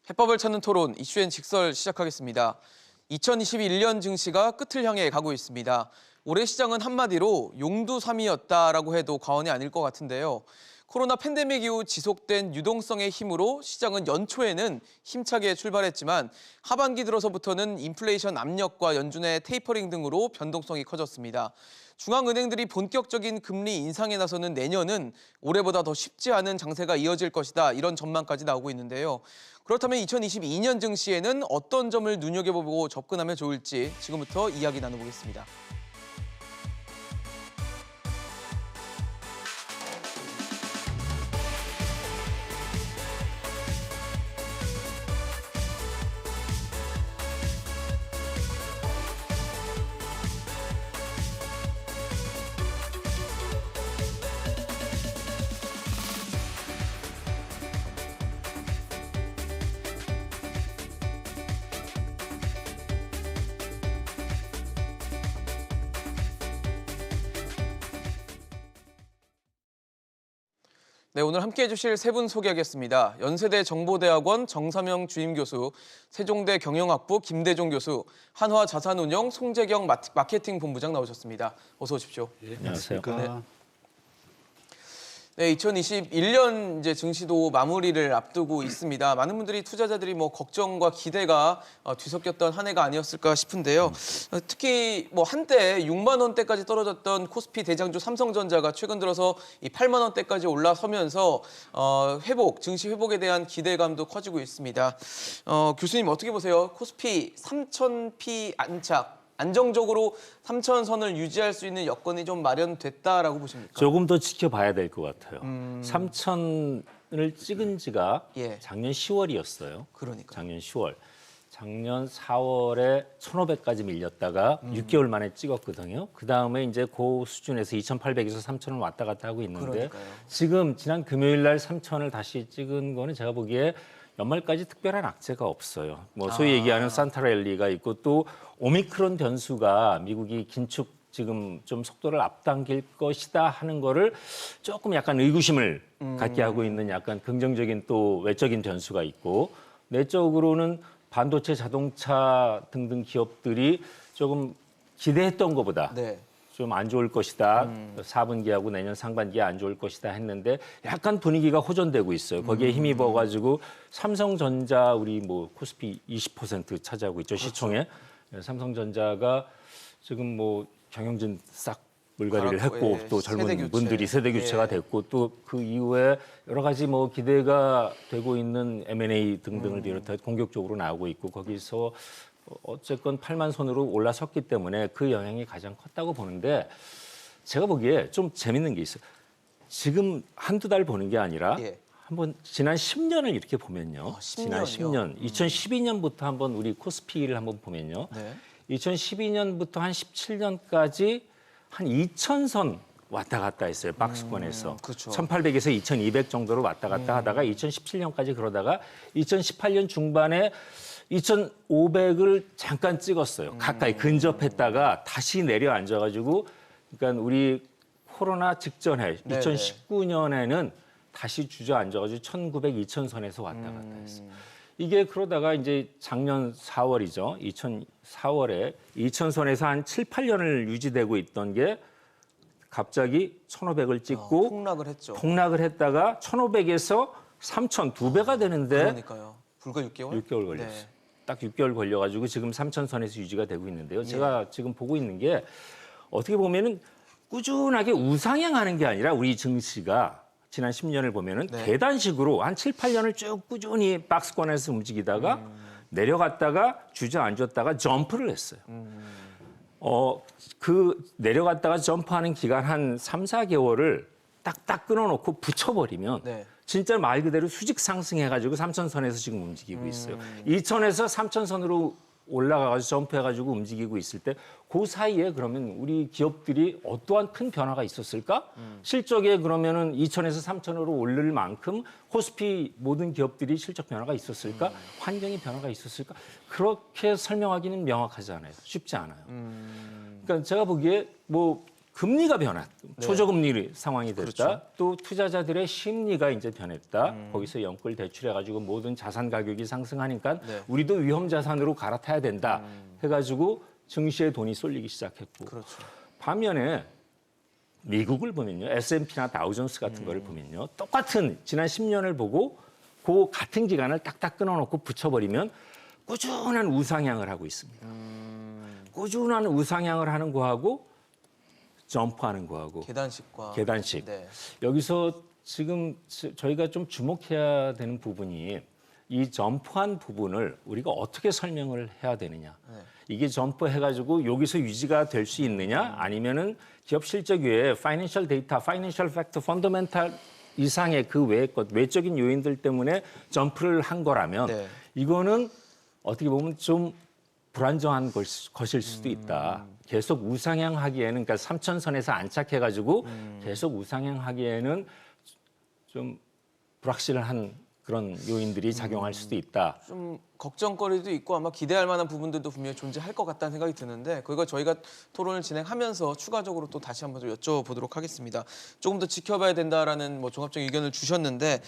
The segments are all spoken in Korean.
해법을 찾는 토론, 이슈엔 직설 시작하겠습니다. 2021년 증시가 끝을 향해 가고 있습니다. 올해 시장은 한마디로 용두삼이었다라고 해도 과언이 아닐 것 같은데요. 코로나 팬데믹 이후 지속된 유동성의 힘으로 시장은 연초에는 힘차게 출발했지만 하반기 들어서부터는 인플레이션 압력과 연준의 테이퍼링 등으로 변동성이 커졌습니다. 중앙은행들이 본격적인 금리 인상에 나서는 내년은 올해보다 더 쉽지 않은 장세가 이어질 것이다, 이런 전망까지 나오고 있는데요. 그렇다면 2022년 증시에는 어떤 점을 눈여겨보고 접근하면 좋을지 지금부터 이야기 나눠보겠습니다. 네, 오늘 함께해 주실 세 분 소개하겠습니다. 연세대 정보대학원 정삼영 주임교수, 세종대 경영학부 김대종 교수, 한화자산운용 송재경 마케팅 본부장 나오셨습니다. 어서 오십시오. 네, 안녕하세요. 네, 2021년 이제 증시도 마무리를 앞두고 있습니다. 많은 분들이 투자자들이 걱정과 기대가 뒤섞였던 한 해가 아니었을까 싶은데요. 특히 한때 6만 원대까지 떨어졌던 코스피 대장주 삼성전자가 최근 들어서 이 8만 원대까지 올라서면서 증시 회복에 대한 기대감도 커지고 있습니다. 교수님 어떻게 보세요? 코스피 3,000피 안착. 안정적으로 3,000선을 유지할 수 있는 여건이 좀 마련됐다라고 보십니까? 조금 더 지켜봐야 될 것 같아요. 3,000을 찍은 지가 작년 10월이었어요. 그러니까요. 작년 10월. 작년 4월에 1,500까지 밀렸다가 6개월 만에 찍었거든요. 그다음에 이제 그 수준에서 2,800에서 3,000을 왔다 갔다 하고 있는데 그러니까요. 지금 지난 금요일 날 3,000을 다시 찍은 거는 제가 보기에 연말까지 특별한 악재가 없어요. 소위 얘기하는 산타랠리가 있고 또 오미크론 변수가 미국이 긴축 지금 좀 속도를 앞당길 것이다 하는 거를 조금 약간 의구심을 갖게 하고 있는 약간 긍정적인 또 외적인 변수가 있고 내적으로는 반도체, 자동차 등등 기업들이 조금 기대했던 것보다 좀 안 좋을 것이다. 4분기하고 내년 상반기에 안 좋을 것이다 했는데 약간 분위기가 호전되고 있어요. 거기에 힘입어가지고 삼성전자 우리 코스피 20% 차지하고 있죠. 그렇죠. 시총에. 삼성전자가 지금 경영진 싹 물갈이를 했고 또 젊은 분들이 세대 교체가 됐고 또 그 이후에 여러 가지 기대가 되고 있는 M&A 등등을 비롯해 공격적으로 나오고 있고 거기서 어쨌건 8만 선으로 올라섰기 때문에 그 영향이 가장 컸다고 보는데 제가 보기에 좀 재밌는 게 있어요. 지금 한두 달 보는 게 아니라 한번 지난 10년을 이렇게 보면요. 지난 10년, 2012년부터 한번 우리 코스피를 한번 보면요. 2012년부터 한 17년까지 한 2,000선 왔다 갔다 했어요. 박스권에서. 그렇죠. 1,800에서 2,200 정도로 왔다 갔다 하다가 2017년까지 그러다가 2018년 중반에 2,500을 잠깐 찍었어요. 가까이 근접했다가 다시 내려앉아가지고 그러니까 우리 코로나 직전에 2019년에는 다시 주저앉아가지고 1,900, 2,000선에서 왔다 갔다 했어요. 이게 그러다가 이제 작년 4월이죠. 4월에 2,000선에서 한 7, 8년을 유지되고 있던 게 갑자기 1,500을 찍고 폭락을 했죠. 폭락을 했다가 1,500에서 3,000 두 배가 되는데 그러니까요. 불과 6개월? 6개월 걸렸어요. 딱 6개월 걸려가지고 지금 3,000선에서 유지가 되고 있는데요. 제가 지금 보고 있는 게 어떻게 보면은 꾸준하게 우상향하는 게 아니라 우리 증시가 지난 10년을 보면은 계단식으로 한 7, 8년을 쭉 꾸준히 박스권에서 움직이다가 내려갔다가 주저앉았다가 점프를 했어요. 그 내려갔다가 점프하는 기간 한 3, 4개월을 딱딱 끊어놓고 붙여버리면 진짜 말 그대로 수직 상승해가지고 3,000선에서 지금 움직이고 있어요. 2,000에서 3,000선으로 올라가가지고 점프해가지고 움직이고 있을 때 그 사이에 그러면 우리 기업들이 어떠한 큰 변화가 있었을까? 실적에 그러면은 2,000에서 3,000으로 오를 만큼 코스피 모든 기업들이 실적 변화가 있었을까? 환경의 변화가 있었을까? 그렇게 설명하기는 명확하지 않아요. 쉽지 않아요. 그러니까 제가 보기에 금리가 변화, 초저금리 상황이 됐다. 그렇죠. 또 투자자들의 심리가 이제 변했다. 거기서 연끌 대출해가지고 모든 자산 가격이 상승하니까 네. 우리도 위험 자산으로 갈아타야 된다. 해가지고 증시에 돈이 쏠리기 시작했고. 그렇죠. 반면에 미국을 보면요, S&P나 다우존스 같은 거를 보면요, 똑같은 지난 10년을 보고 그 같은 기간을 딱딱 끊어놓고 붙여버리면 꾸준한 우상향을 하고 있습니다. 꾸준한 우상향을 하는 거하고 점프하는 거하고 계단식. 네. 여기서 지금 저희가 좀 주목해야 되는 부분이 이 점프한 부분을 우리가 어떻게 설명을 해야 되느냐. 네. 이게 점프해가지고 여기서 유지가 될 수 있느냐 아니면은 기업 실적 외에 파이낸셜 데이터, 파이낸셜 팩터, 펀더멘탈 이상의 그 외의 것, 외적인 요인들 때문에 점프를 한 거라면 네. 이거는 어떻게 보면 좀 불안정한 것일 수도 있다. 계속 우상향하기에는 그러니까 3천선에서 안착해가지고 계속 우상향하기에는 좀 불확실한 그런 요인들이 작용할 수도 있다. 좀 걱정거리도 있고 아마 기대할 만한 부분들도 분명히 존재할 것 같다는 생각이 드는데 그거 저희가 토론을 진행하면서 추가적으로 또 다시 한번 좀 여쭤보도록 하겠습니다. 조금 더 지켜봐야 된다라는 뭐 종합적인 의견을 주셨는데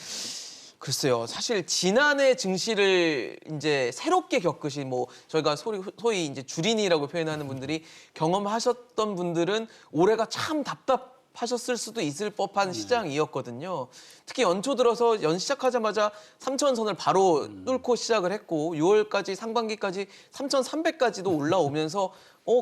글쎄요. 사실 지난해 증시를 이제 새롭게 겪으신 뭐 저희가 소위 이제 주린이라고 표현하는 분들이 경험하셨던 분들은 올해가 참 답답하셨을 수도 있을 법한 시장이었거든요. 특히 연초 들어서 연 시작하자마자 3,000선을 바로 뚫고 시작을 했고 6월까지 상반기까지 3,300까지도 올라오면서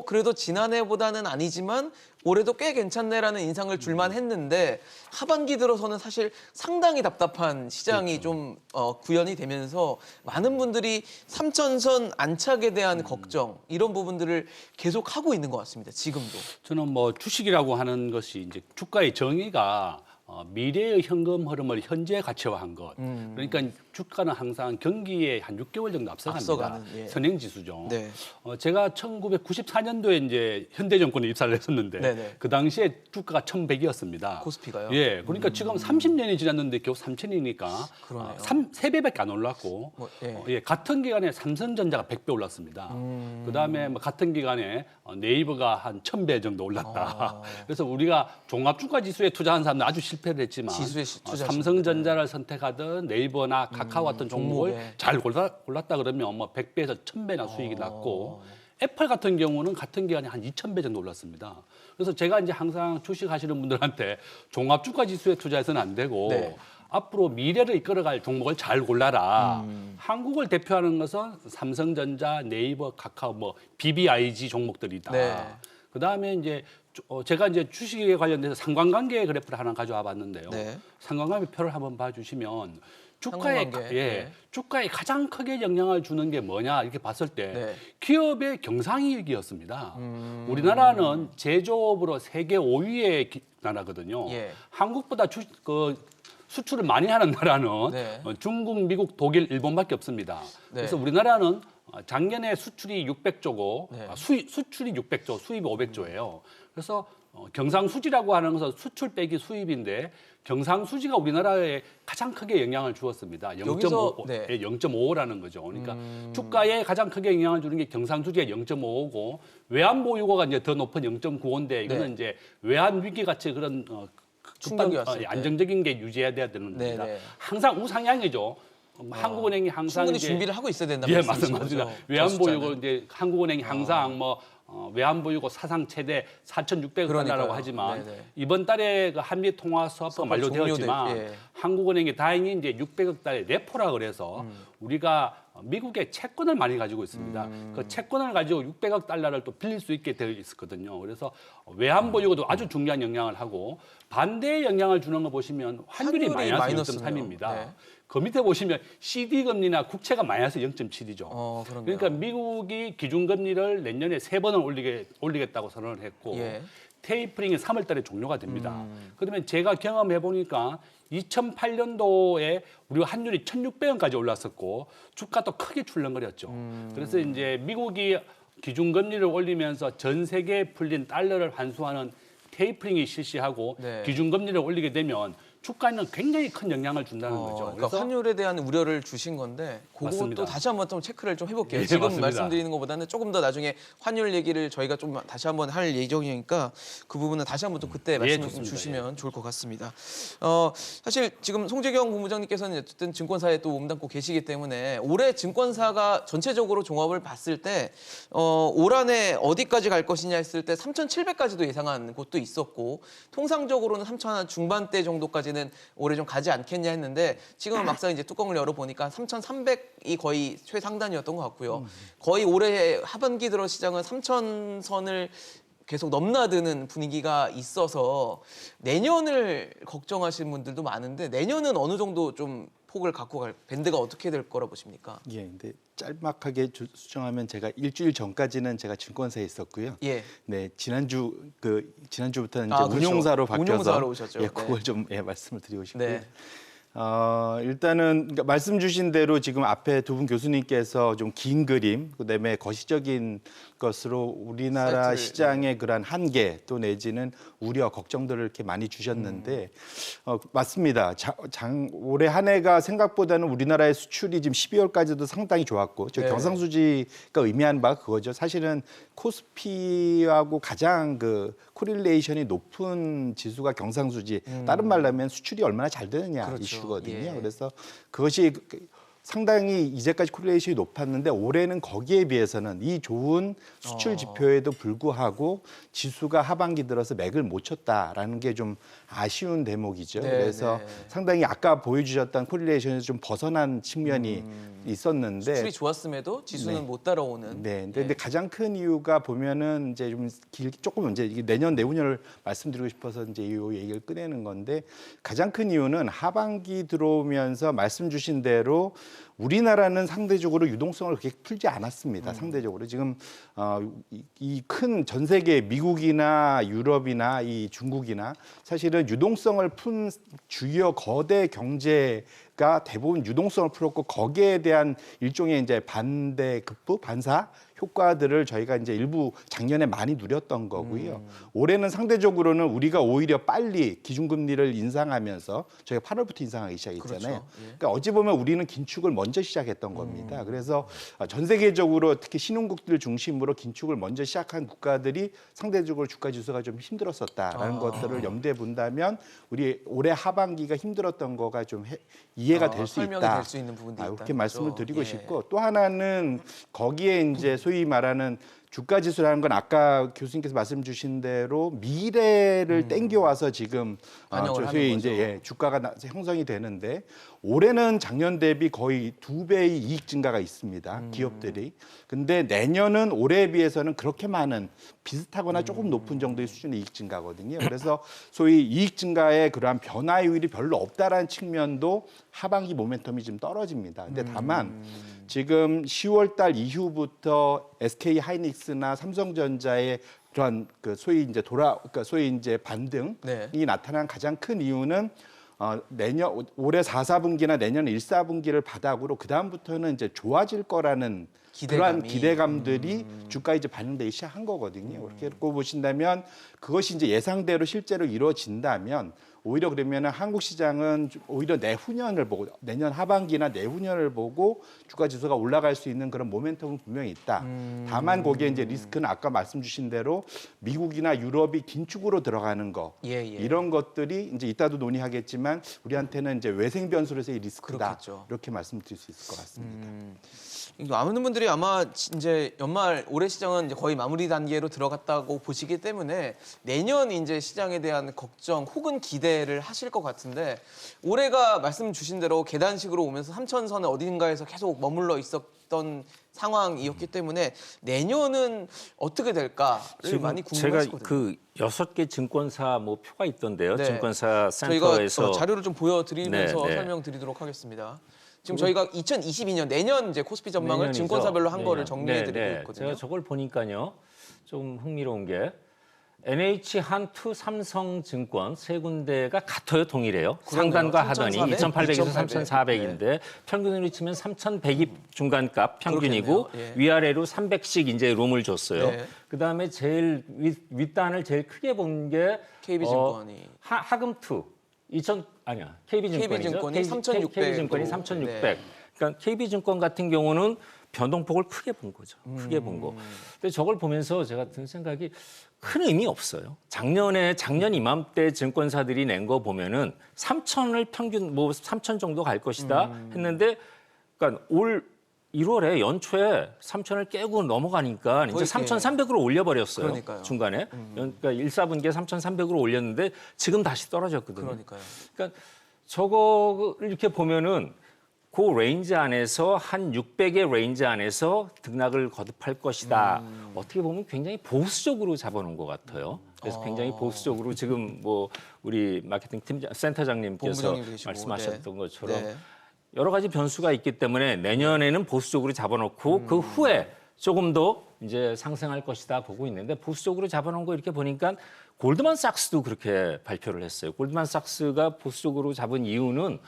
그래도 지난해보다는 아니지만 올해도 꽤 괜찮네라는 인상을 줄만 했는데 하반기 들어서는 사실 상당히 답답한 시장이 좀 구현이 되면서 많은 분들이 3,000선 안착에 대한 걱정 이런 부분들을 계속 하고 있는 것 같습니다. 지금도. 저는 뭐 주식이라고 하는 것이 이제 주가의 정의가 미래의 현금 흐름을 현재 가치화한 것. 그러니까 주가는 항상 경기에 한 6개월 정도 앞서갑니다. 앞서가는, 예. 선행지수죠. 네. 제가 1994년도에 이제 현대정권에 입사를 했었는데 네네. 그 당시에 주가가 1,100이었습니다. 코스피가요? 예, 그러니까 지금 30년이 지났는데 겨우 3,000이니까 그러네요. 3배밖에 안 올랐고 뭐, 예. 예, 같은 기간에 삼성전자가 100배 올랐습니다. 그다음에 뭐 같은 기간에 네이버가 한 1,000배 정도 올랐다. 그래서 우리가 종합주가지수에 투자한 사람들 아주 실패를 했지만 지수에 투자하시는 삼성전자를 선택하든 네이버나 카카오 같은 종목을 종목에. 잘 골랐다 그러면 뭐 100배에서 1,000배나 수익이 났고 애플 같은 경우는 같은 기간에 한 2,000배 정도 올랐습니다. 그래서 제가 이제 항상 주식하시는 분들한테 종합주가지수에 투자해서는 안 되고 네. 앞으로 미래를 이끌어갈 종목을 잘 골라라. 한국을 대표하는 것은 삼성전자, 네이버, 카카오, 뭐 BBIG 종목들이다. 네. 그다음에 이제 제가 이제 주식에 관련돼서 상관관계 그래프를 하나 가져와 봤는데요. 네. 상관관계 표를 한번 봐주시면 주가에 상관관계, 네. 주가에 가장 크게 영향을 주는 게 뭐냐 이렇게 봤을 때 네. 기업의 경상이익이었습니다. 우리나라는 제조업으로 세계 5위의 나라거든요. 예. 한국보다 수출을 많이 하는 나라는 네. 중국, 미국, 독일, 일본밖에 없습니다. 네. 그래서 우리나라는 작년에 수출이 600조고 네. 수출이 600조, 수입이 500조예요. 그래서 경상수지라고 하는 것은 수출 빼기 수입인데 경상수지가 우리나라에 가장 크게 영향을 주었습니다. 여기서, 0.5, 네. 0.55라는 거죠. 그러니까 주가에 가장 크게 영향을 주는 게 경상수지가 0.55고 외환보유고가 이제 더 높은 0.95인데 이거는 네. 이제 외환 위기 같이 그런 충격이 왔을 때. 안정적인 게 유지해야 되는 네, 겁니다. 네. 항상 우상향이죠. 한국은행이 항상 충분히 이제 준비를 하고 있어야 된다 예, 말씀이신 맞습니다. 거죠? 외환보유고 저숫자는. 이제 한국은행이 항상 외환보유고 사상 최대 4,600억 달러라고 그러니까요. 하지만 네네. 이번 달에 그 한미 통화 수합가 만료되었지만 종료돼, 예. 한국은행이 다행히 이제 600억 달러 레포라 그래서 우리가 미국의 채권을 많이 가지고 있습니다. 그 채권을 가지고 600억 달러를 또 빌릴 수 있게 되어 있었거든요. 그래서 외환보유고도 아주 중요한 영향을 하고 반대의 영향을 주는 거 보시면 환율이 마이너스 0.3입니다. 네. 그 밑에 보시면 CD 금리나 국채가 마이너스 0.7이죠. 그런가요? 그러니까 미국이 기준금리를 내년에 3번을 올리겠다고 선언을 했고 예. 테이퍼링이 3월 달에 종료가 됩니다. 그러면 제가 경험해 보니까 2008년도에 우리 환율이 1,600원까지 올랐었고 주가도 크게 출렁거렸죠. 그래서 이제 미국이 기준금리를 올리면서 전 세계에 풀린 달러를 환수하는 테이퍼링이 실시하고 네. 기준금리를 올리게 되면 주가에는 굉장히 큰 영향을 준다는 거죠. 그러니까 환율에 대한 우려를 주신 건데 그것도 맞습니다. 다시 한번 좀 체크를 좀 해볼게요. 예, 지금 맞습니다. 말씀드리는 것보다는 조금 더 나중에 환율 얘기를 저희가 좀 다시 한번 할 예정이니까 그 부분은 다시 한번 또 그때 말씀 좋습니다. 주시면 좋을 것 같습니다. 사실 지금 송재경 본부장님께서는 어쨌든 증권사에 또 몸담고 계시기 때문에 올해 증권사가 전체적으로 종합을 봤을 때 올 한해 어디까지 갈 것이냐 했을 때 3,700까지도 예상한 곳도 있었고 통상적으로는 3,000 중반대 정도까지는 올해 좀 가지 않겠냐 했는데 지금은 막상 이제 뚜껑을 열어보니까 3,300이 거의 최상단이었던 것 같고요. 거의 올해 하반기 들어 시장은 3,000선을 계속 넘나드는 분위기가 있어서 내년을 걱정하시는 분들도 많은데 내년은 어느 정도 좀 폭을 갖고 갈 밴드가 어떻게 될 거라 보십니까? 예, 근데 짤막하게 수정하면 제가 일주일 전까지는 제가 증권사에 있었고요. 예. 네, 지난주부터는 이제 그렇죠. 운용사로 바뀌어서 운용사로 오셨죠. 예, 네. 그걸 좀 말씀을 드리고 싶고요. 네. 일단은 그러니까 말씀 주신 대로 지금 앞에 두 분 교수님께서 좀 긴 그림, 그다음에 거시적인 것으로 우리나라 사이트를, 시장의 그러한 한계 또 내지는 우려, 걱정들을 이렇게 많이 주셨는데 맞습니다. 올해 한 해가 생각보다는 우리나라의 수출이 지금 12월까지도 상당히 좋았고 저 네. 경상수지가 의미하는 바가 그거죠. 사실은 코스피하고 가장 그 코릴레이션이 높은 지수가 경상수지. 다른 말로 하면 수출이 얼마나 잘 되느냐 그렇죠. 이슈거든요. 예. 그래서 그것이 상당히 이제까지 코릴레이션이 높았는데 올해는 거기에 비해서는 이 좋은 수출 지표에도 불구하고 지수가 하반기 들어서 맥을 못 쳤다라는 게 좀 아쉬운 대목이죠. 네, 그래서 네. 상당히 아까 보여주셨던 코릴레이션에서 좀 벗어난 측면이 있었는데 수출이 좋았음에도 지수는 못 따라오는. 네, 근데 가장 큰 이유가 보면은 이제 좀 조금 이제 이게 내년 내후년을 말씀드리고 싶어서 이제 이 얘기를 꺼내는 건데 가장 큰 이유는 하반기 들어오면서 말씀 주신 대로 우리나라는 상대적으로 유동성을 그렇게 풀지 않았습니다. 상대적으로 지금 이 큰 전 세계 미국이나 유럽이나 이 중국이나 사실은 유동성을 푼 주요 거대 경제가 대부분 유동성을 풀었고 거기에 대한 일종의 이제 반대급부 반사 효과들을 저희가 이제 일부 작년에 많이 누렸던 거고요. 올해는 상대적으로는 우리가 오히려 빨리 기준금리를 인상하면서 저희가 8월부터 인상하기 시작했잖아요. 그렇죠. 예. 그러니까 어찌 보면 우리는 긴축을 먼저 시작했던 겁니다. 그래서 전 세계적으로 특히 신흥국들 중심으로 긴축을 먼저 시작한 국가들이 상대적으로 주가 지수가 좀 힘들었었다라는 것들을 염두에 본다면 우리 올해 하반기가 힘들었던 거가 좀 이해가 될 수 설명이 있다. 될 수 있는 부분도 있다. 이렇게 말씀을 드리고 예. 싶고 또 하나는 거기에 이제 소위 말하는 주가 지수라는 건 아까 교수님께서 말씀 주신 대로 미래를 땡겨와서 지금 반영을 소위 하는 이제 거죠. 주가가 형성이 되는데 올해는 작년 대비 거의 2배의 이익 증가가 있습니다. 기업들이. 근데 내년은 올해에 비해서는 그렇게 많은 비슷하거나 조금 높은 정도의 수준의 이익 증가거든요. 그래서 소위 이익 증가의 그러한 변화율이 별로 없다라는 측면도 하반기 모멘텀이 좀 떨어집니다. 근데 다만 지금 10월 달 이후부터 SK 하이닉스나 삼성전자의 그런 그 소위 이제 그러니까 소위 이제 반등이 네. 나타난 가장 큰 이유는 내년 올해 4, 4분기나 내년 1, 4분기를 바닥으로 그 다음부터는 이제 좋아질 거라는 그러한 기대감이. 기대감들이 주가에 이제 반영되기 시작한 거거든요. 그렇게 놓고 보신다면 그것이 이제 예상대로 실제로 이루어진다면 오히려 그러면 한국 시장은 오히려 내후년을 보고 내년 하반기나 내후년을 보고 주가 지수가 올라갈 수 있는 그런 모멘텀은 분명히 있다. 다만 거기에 이제 리스크는 아까 말씀 주신 대로 미국이나 유럽이 긴축으로 들어가는 거 예, 예. 이런 것들이 이제 이따도 논의하겠지만 우리한테는 이제 외생 변수로서의 리스크다. 그렇겠죠. 이렇게 말씀드릴 수 있을 것 같습니다. 많은 분들이 아마 이제 연말 올해 시장은 이제 거의 마무리 단계로 들어갔다고 보시기 때문에 내년 이제 시장에 대한 걱정 혹은 기대를 하실 것 같은데 올해가 말씀 주신 대로 계단식으로 오면서 3,000선의 어딘가에서 계속 머물러 있었던 상황이었기 때문에 내년은 어떻게 될까를 많이 궁금하시거든요. 제가 그 6개 증권사 뭐 표가 있던데요. 네. 증권사 저희가 센터에서 자료를 좀 보여드리면서 네, 네. 설명드리도록 하겠습니다. 지금 저희가 2022년 내년 이제 코스피 전망을 내년이죠. 증권사별로 한 거를 내년. 정리해드리고 있거든요. 제가 저걸 보니까요. 좀 흥미로운 게 NH, 한투, 삼성증권 세 군데가 같아요, 동일해요. 그러네요. 상단과 하단이 3,400, 2,800에서 3,400인데 평균으로 치면 3,100이 중간값 평균이고 그렇겠네요. 예. 위아래로 300씩 이제 롬을 줬어요. 네. 그다음에 제일 윗단을 제일 크게 본 게 KB증권이 하금투. KB증권이죠. KB증권이 3,600 KB증권이 으로. 3,600. 네. 그러니까 KB증권 같은 경우는 변동폭을 크게 본 거죠. 크게 본 거. 근데 저걸 보면서 제가 든 생각이 큰 의미 없어요. 작년 이맘때 증권사들이 낸 거 보면은 3,000을 평균 3,000 정도 갈 것이다 했는데, 그러니까 올 1월에 연초에 3,000을 깨고 넘어가니까 이제 거의 3,300으로 올려버렸어요. 그러니까요. 중간에. 그러니까 1사분기에 3,300으로 올렸는데 지금 다시 떨어졌거든요. 그러니까요. 그러니까 저거를 이렇게 보면은 그 레인지 안에서 한 600의 레인지 안에서 등락을 거듭할 것이다. 어떻게 보면 굉장히 보수적으로 잡아놓은 것 같아요. 그래서 굉장히 보수적으로 지금 뭐 우리 마케팅 센터장님께서 본부장님 계시고, 말씀하셨던 네. 것처럼 네. 여러 가지 변수가 있기 때문에 내년에는 보수적으로 잡아놓고 그 후에 조금 더 이제 상승할 것이다 보고 있는데, 보수적으로 잡아놓은 거 이렇게 보니까 골드만삭스도 그렇게 발표를 했어요. 골드만삭스가 보수적으로 잡은 이유는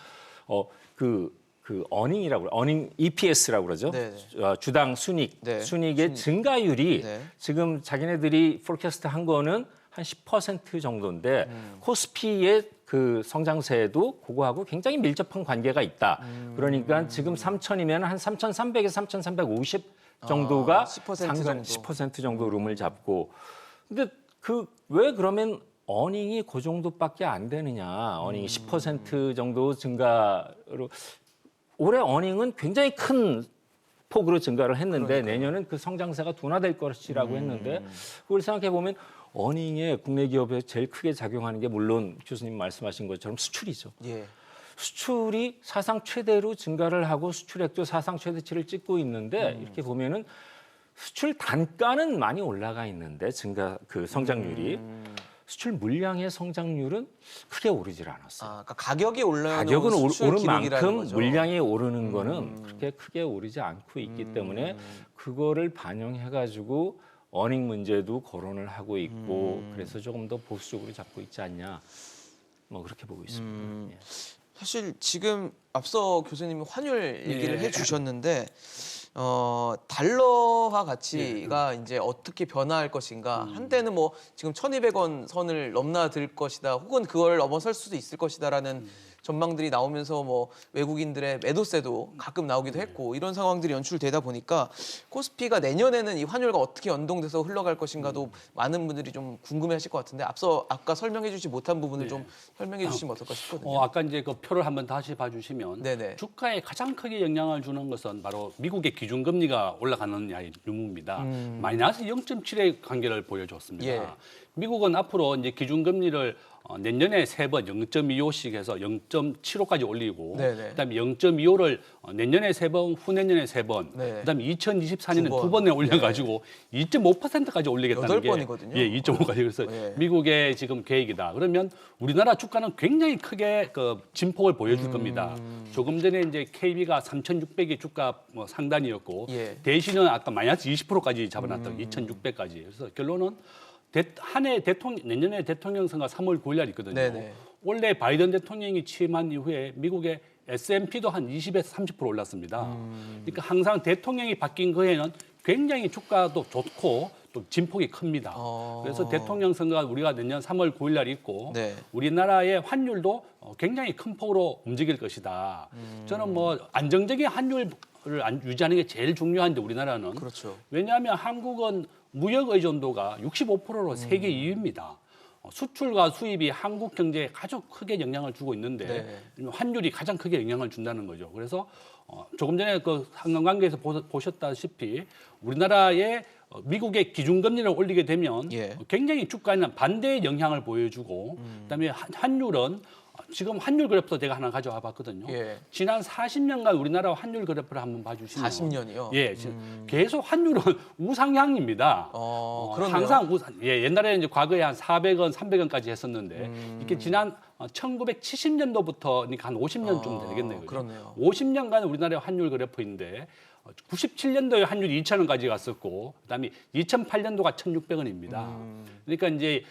그 어닝이라고 어닝 EPS라고 그러죠. 네. 주당 순이익, 네. 순이익의 증가율이 네. 지금 자기네들이 포캐스트 한 거는 한 10% 정도인데 코스피의 그 성장세도 그거하고 굉장히 밀접한 관계가 있다. 그러니까 지금 3,000이면 한 3,300에서 3,350 정도가 10% 상승 정도. 10% 정도 룸을 잡고. 근데 왜 그러면 어닝이 그 정도밖에 안 되느냐? 어닝이 10% 정도 증가로, 올해 어닝은 굉장히 큰 폭으로 증가를 했는데 내년은 그 성장세가 둔화될 것이라고 했는데, 그걸 생각해 보면 어닝에 국내 기업에 제일 크게 작용하는 게 물론 교수님 말씀하신 것처럼 수출이죠. 예. 수출이 사상 최대로 증가를 하고 수출액도 사상 최대치를 찍고 있는데, 이렇게 보면은 수출 단가는 많이 올라가 있는데 그 성장률이 수출 물량의 성장률은 크게 오르질 않았어요. 그러니까 가격이 올라요. 가격은 오른 만큼 물량이 오르는 거는 그렇게 크게 오르지 않고 있기 때문에 그거를 반영해가지고 어닝 문제도 거론을 하고 있고, 그래서 조금 더 보수적으로 잡고 있지 않냐, 뭐 그렇게 보고 있습니다. 예. 사실 지금 앞서 교수님이 환율 얘기를 해주셨는데 달러화 가치가 이제 어떻게 변화할 것인가. 한때는 뭐 지금 1,200원 선을 넘나들 것이다, 혹은 그걸 넘어설 수도 있을 것이다라는 전망들이 나오면서 뭐 외국인들의 매도세도 가끔 나오기도 했고, 이런 상황들이 연출되다 보니까 코스피가 내년에는 이 환율과 어떻게 연동돼서 흘러갈 것인가도 많은 분들이 좀 궁금해하실 것 같은데, 아까 설명해주지 못한 부분을 좀 설명해주시면 어떨까 싶거든요. 아까 이제 그 표를 한번 다시 봐주시면 네네. 주가에 가장 크게 영향을 주는 것은 바로 미국의 기준금리가 올라가는 유무입니다. 마이너스 0.7의 관계를 보여줬습니다. 예. 미국은 앞으로 이제 기준금리를 내년에 3번 0.25씩 해서 0.75까지 올리고, 네네. 그다음에 0.25를 내년에 3번, 후내년에 3번, 네. 그다음에 2024년에 두 번. 2번에 올려가지고 2.5%까지 올리겠다는 게 8번이거든요. 예, 2.5까지. 그래서 예. 미국의 지금 계획이다. 그러면 우리나라 주가는 굉장히 크게 그 진폭을 보여줄 겁니다. 조금 전에 이제 KB가 3,600이 주가 뭐 상단이었고, 예. 대신은 아까 마이너스 20%까지 잡아놨다. 2,600까지. 그래서 결론은 한해 내년에 대통령 선거가 3월 9일 날 있거든요. 네네. 원래 바이든 대통령이 취임한 이후에 미국의 S&P도 한 20에서 30% 올랐습니다. 그러니까 항상 대통령이 바뀐 거에는 굉장히 주가도 좋고 또 진폭이 큽니다. 그래서 대통령 선거가 우리가 내년 3월 9일 날 있고, 네. 우리나라의 환율도 굉장히 큰 폭으로 움직일 것이다. 저는 뭐 안정적인 환율을 유지하는 게 제일 중요한데, 우리나라는. 그렇죠. 왜냐하면 한국은 무역 의존도가 65%로 세계 2위입니다. 수출과 수입이 한국 경제에 아주 크게 영향을 주고 있는데 환율이 가장 크게 영향을 준다는 거죠. 그래서 조금 전에 그 상관관계에서 보셨다시피 우리나라의 미국의 기준금리를 올리게 되면 굉장히 주가에는 반대의 영향을 보여주고, 그다음에 환율은 지금 환율 그래프도 제가 하나 가져와 봤거든요. 지난 40년간 우리나라 환율 그래프를 한번 봐주시면 40년이요? 예, 계속 환율은 우상향입니다. 그렇네요. 항상 옛날에 이제 과거에 한 400원, 300원까지 했었는데 이게 지난 1970년도부터 그러니까 한 50년쯤 되겠네요. 그죠? 그렇네요. 50년간 우리나라의 환율 그래프인데 97년도에 환율이 2,000원까지 갔었고, 그다음에 2008년도가 1,600원입니다. 그러니까 이제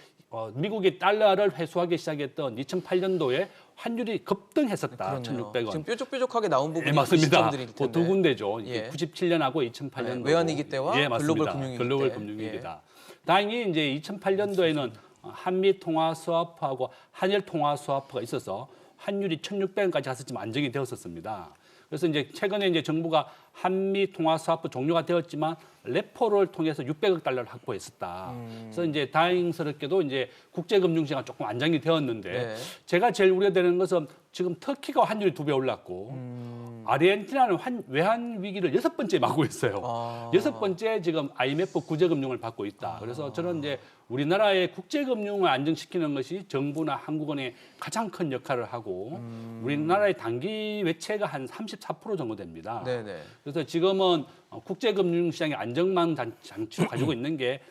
미국이 달러를 회수하기 시작했던 2008년도에 환율이 급등했었다. 1,600원. 지금 뾰족뾰족하게 나온 부분이 맞습니다. 시점들일 텐데. 그 두 군데죠. 97년하고 2008년도. 외환위기 때와 글로벌 맞습니다. 금융위기 글로벌 때. 금융위기다. 다행히 이제 2008년도에는 한미 통화 스와프하고 한일 통화 스와프가 있어서 환율이 1,600원까지 갔었지만 안정이 되었었습니다. 그래서 이제 최근에 이제 정부가 한미 통화 스와프 종료가 되었지만 레포를 통해서 600억 달러를 확보했었다. 그래서 이제 다행스럽게도 이제 국제금융시장이 조금 안정이 되었는데 네. 제가 제일 우려되는 것은 지금 터키가 환율이 2배 올랐고 아르헨티나는 외환 위기를 6번째 맞고 있어요. 6번째 지금 IMF 구제금융을 받고 있다. 그래서 저는 이제 우리나라의 국제금융을 안정시키는 것이 정부나 한국은행의 가장 큰 역할을 하고 우리나라의 단기 외채가 한 34% 정도 됩니다. 네네. 그래서 지금은 국제금융시장의 안정망 장치로 가지고 있는 게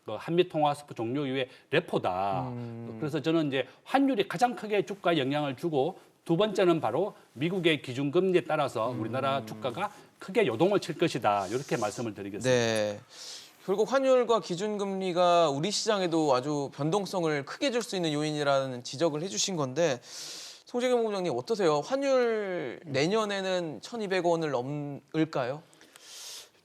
한미 통화 스와프 종료 이후에 레포다. 그래서 저는 이제 환율이 가장 크게 주가에 영향을 주고 두 번째는 바로 미국의 기준금리에 따라서 우리나라 주가가 크게 요동을 칠 것이다. 이렇게 말씀을 드리겠습니다. 네. 결국 환율과 기준금리가 우리 시장에도 아주 변동성을 크게 줄 수 있는 요인이라는 지적을 해주신 건데 송재경 본부장님 어떠세요? 환율 내년에는 1,200원을 넘을까요?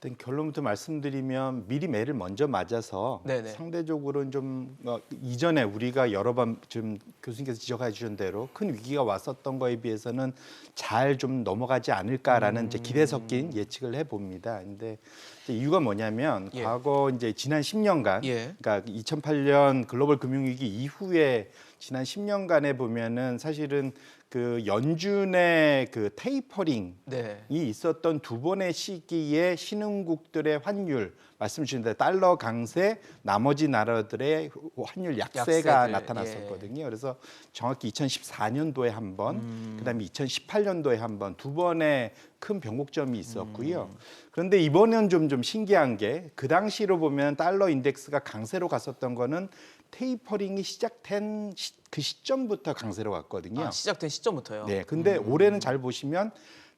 일단 결론부터 말씀드리면 미리 매를 먼저 맞아서 네네. 상대적으로는 좀 이전에 우리가 여러 번 지금 교수님께서 지적해 주신 대로 큰 위기가 왔었던 거에 비해서는 잘 좀 넘어가지 않을까라는 이제 기대 섞인 예측을 해봅니다. 근데 이유가 뭐냐면 예. 과거 이제 지난 10년간 예. 그러니까 2008년 글로벌 금융위기 이후에 지난 10년간에 보면은 사실은 그 연준의 그 테이퍼링이 네. 있었던 두 번의 시기에 신흥국들의 환율 말씀 주신 대로 달러 강세, 나머지 나라들의 환율 약세가 약세들, 나타났었거든요. 그래서 정확히 2014년도에 한 번, 그다음에 2018년도에 한 번 두 번의 큰 변곡점이 있었고요. 그런데 이번엔 좀 신기한 게 그 당시로 보면 달러 인덱스가 강세로 갔었던 거는 테이퍼링이 시작된 그 시점부터 강세로 갔거든요. 아, 시작된 시점부터요. 네, 근데 올해는 잘 보시면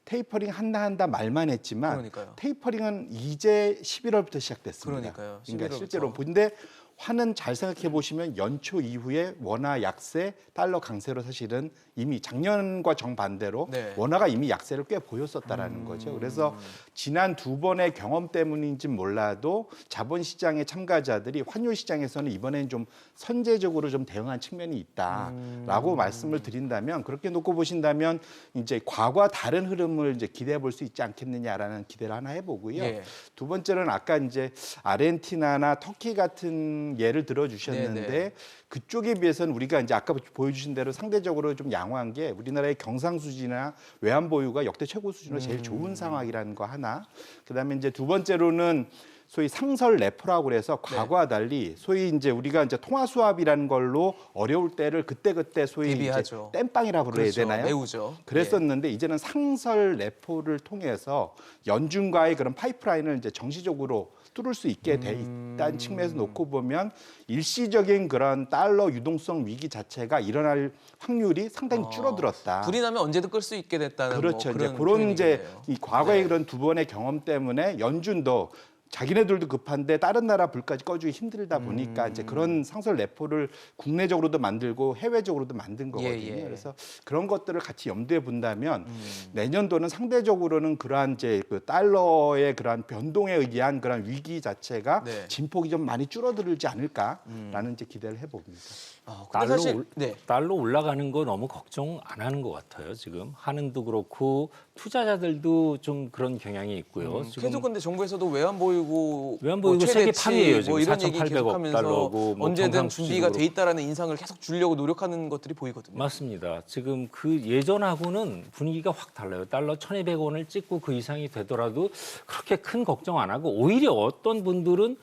테이퍼링 한다 말만 했지만 그러니까요. 테이퍼링은 이제 11월부터 시작됐습니다. 그러니까요. 그러니까 11월부터. 실제로 근데 환은 잘 생각해 보시면 연초 이후에 원화 약세, 달러 강세로 사실은 이미 작년과 정반대로 네. 원화가 이미 약세를 꽤 보였었다라는 거죠. 그래서 지난 두 번의 경험 때문인지 몰라도 자본시장의 참가자들이 환율 시장에서는 이번엔 좀 선제적으로 좀 대응한 측면이 있다라고 말씀을 드린다면 그렇게 놓고 보신다면 이제 과거와 다른 흐름을 이제 기대해 볼 수 있지 않겠느냐라는 기대를 하나 해보고요. 예. 두 번째는 아까 이제 아르헨티나나 터키 같은 예를 들어주셨는데 네네. 그쪽에 비해서는 우리가 이제 아까 보여주신 대로 상대적으로 좀 양호한 게 우리나라의 경상수지나 외환 보유가 역대 최고 수준으로 제일 좋은 상황이라는 거 하나. 그다음에 이제 두 번째로는 소위 상설 레포라고 그래서 과거와 달리 소위 이제 우리가 이제 통화 수합이라는 걸로 어려울 때를 그때 소위 이제 대비하죠. 땜빵이라고 그래야 그렇죠. 되나요? 매우죠. 그랬었는데 이제는 상설 레포를 통해서 연준과의 그런 파이프라인을 이제 정시적으로 뚫을 수 있게 돼 있다는 측면에서 놓고 보면 일시적인 그런 달러 유동성 위기 자체가 일어날 확률이 상당히 줄어들었다. 불이 나면 언제든 끌 수 있게 됐다는 그렇죠. 뭐 이제 그런 그런 이제 표현이겠네요. 이 과거의 네. 그런 두 번의 경험 때문에 연준도 자기네들도 급한데 다른 나라 불까지 꺼주기 힘들다 보니까 이제 그런 상설 레포를 국내적으로도 만들고 해외적으로도 만든 거거든요. 예. 그래서 그런 것들을 같이 염두에 본다면 내년도는 상대적으로는 그러한 이제 그 달러의 그러한 변동에 의한 그런 위기 자체가 네. 진폭이 좀 많이 줄어들지 않을까라는 이제 기대를 해봅니다. 근데 사실 네. 달러 올라가는 거 너무 걱정 안 하는 것 같아요. 지금 한은도 그렇고 투자자들도 좀 그런 경향이 있고요. 계속 근데 정부에서도 외환 보유고 외환 보유고 세계 8위예요, 지금. 뭐 이런 얘기 4,800억 계속하면서 달러고 뭐 언제든 경상수지도 준비가 돼 그렇고. 있다라는 인상을 계속 주려고 노력하는 것들이 보이거든요. 맞습니다. 지금 그 예전하고는 분위기가 확 달라요. 달러 1,200원을 찍고 그 이상이 되더라도 그렇게 큰 걱정 안 하고 오히려 어떤 분들은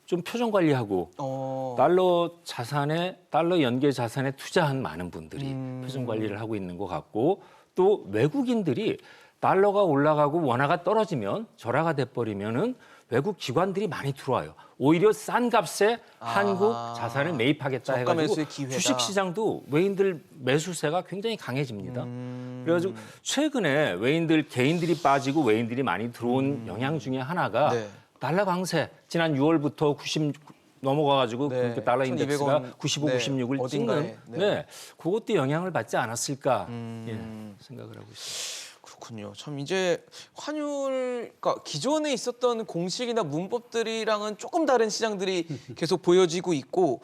좀 표정 관리하고 달러 자산에 달러 연계 자산에 투자한 많은 분들이 표정 관리를 하고 있는 것 같고 또 외국인들이 달러가 올라가고 원화가 떨어지면 절하가 돼버리면은 외국 기관들이 많이 들어와요. 오히려 싼 값에 한국 자산을 매입하겠다 저가 해가지고 매수의 기회다. 주식시장도 외인들 매수세가 굉장히 강해집니다. 그래가지고 최근에 외인들 개인들이 빠지고 외인들이 많이 들어온 영향 중에 하나가 네. 달러 강세 지난 6월부터 90 넘어가가지고 네, 그 달러 인덱스가 1200원, 95, 네, 96을 어딘가에, 찍는 네. 네, 그것도 영향을 받지 않았을까 예, 생각을 하고 있습니다. 그렇군요. 참 이제 환율, 그러니까 기존에 있었던 공식이나 문법들이랑은 조금 다른 시장들이 계속 보여지고 있고